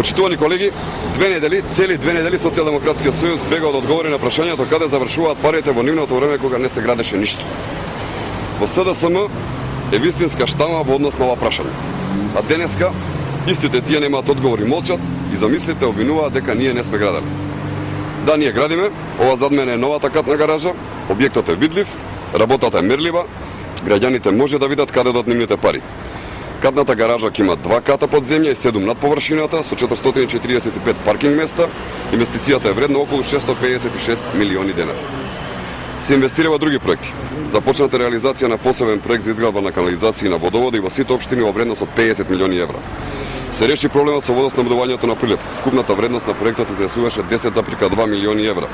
Почитувани колеги, цели две недели Социјалдемократскиот сојуз бега да одговори на прашањето каде завршуваат парите во нивното време кога не се градеше ништо. Во СДСМ е вистинска штама во однос на ова прашање. А денеска истите тие немаат одговор и молчат и замислите обвинуваат дека ние не сме градели. Да, ние градиме, ова зад мене е новата катна гаража, објектот е видлив, работата е мерлива, граѓаните може да видат каде одат нивните пари. Катната гаража ќе има 2 ката под земја и 7 над површината со 445 паркинг места. Инвестицијата е вредна околу 656 милиони денари. Се инвестира во други проекти. Започната реализација на посебен проект за изградба на канализации на водоводи во сите општини во вредност од 50 милиони евра. Се реши проблемот со водоснабдувањето на Прилеп. Вкупната вредност на проектот излезуваше 10,2 милиони евра.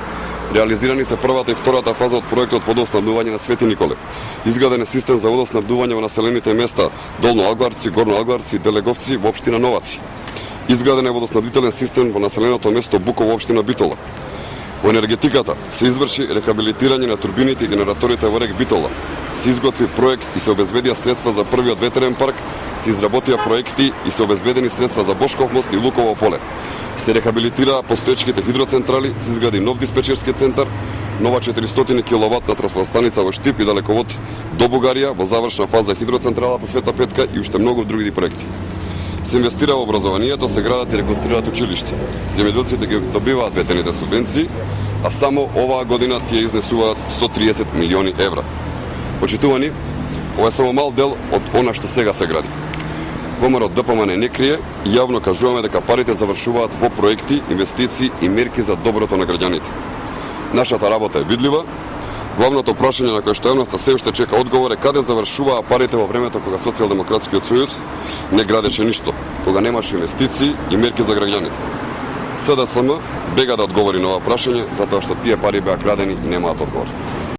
Реализирани се првата и втората фаза од проектот водоснабдување на Свети Николе. Изграден е систем за водоснабдување во населените места Долно Алгарци, Горно Алгарци и Делеговци во општина Новаци. Изграден е водоснабдителен систем во населеното место Буково, општина Битола. Во енергетиката се изврши рехабилитирање на турбините и генераторите во рек Битола. Се изготви проект и се обезбедија средства за првиот ветерен парк, се изработија проекти и се обезбедени средства за Бошков мост и Луково поле. Се рехабилитира постоечките хидроцентрали, се изгради нов диспечерски центар, нова 400 киловатна трансферстаница во Штип и далековод до Бугарија, во завршна фаза хидроцентралата Света Петка и уште многу други проекти. Се инвестира во образованието, се градат и реконструираат училишта. Земјоделците ги добиваат ветените субвенции, а само оваа година тие изнесуваат 130 милиони евра. Почитувани, ова е само мал дел од она што сега се гради. ВМРО ДПМН не крие и јавно кажуваме дека парите завршуваат во проекти, инвестиции и мерки за доброто на граѓаните. Нашата работа е видлива. Главното прашање на кое што јавноста се уште чека одговор е каде завршуваа парите во времето кога Социјалдемократскиот сојуз не градеше ништо, кога немаше инвестиции и мерки за граѓаните. СДСМ бега да одговори на ова прашање затоа што тие пари беа крадени и немаат одговор.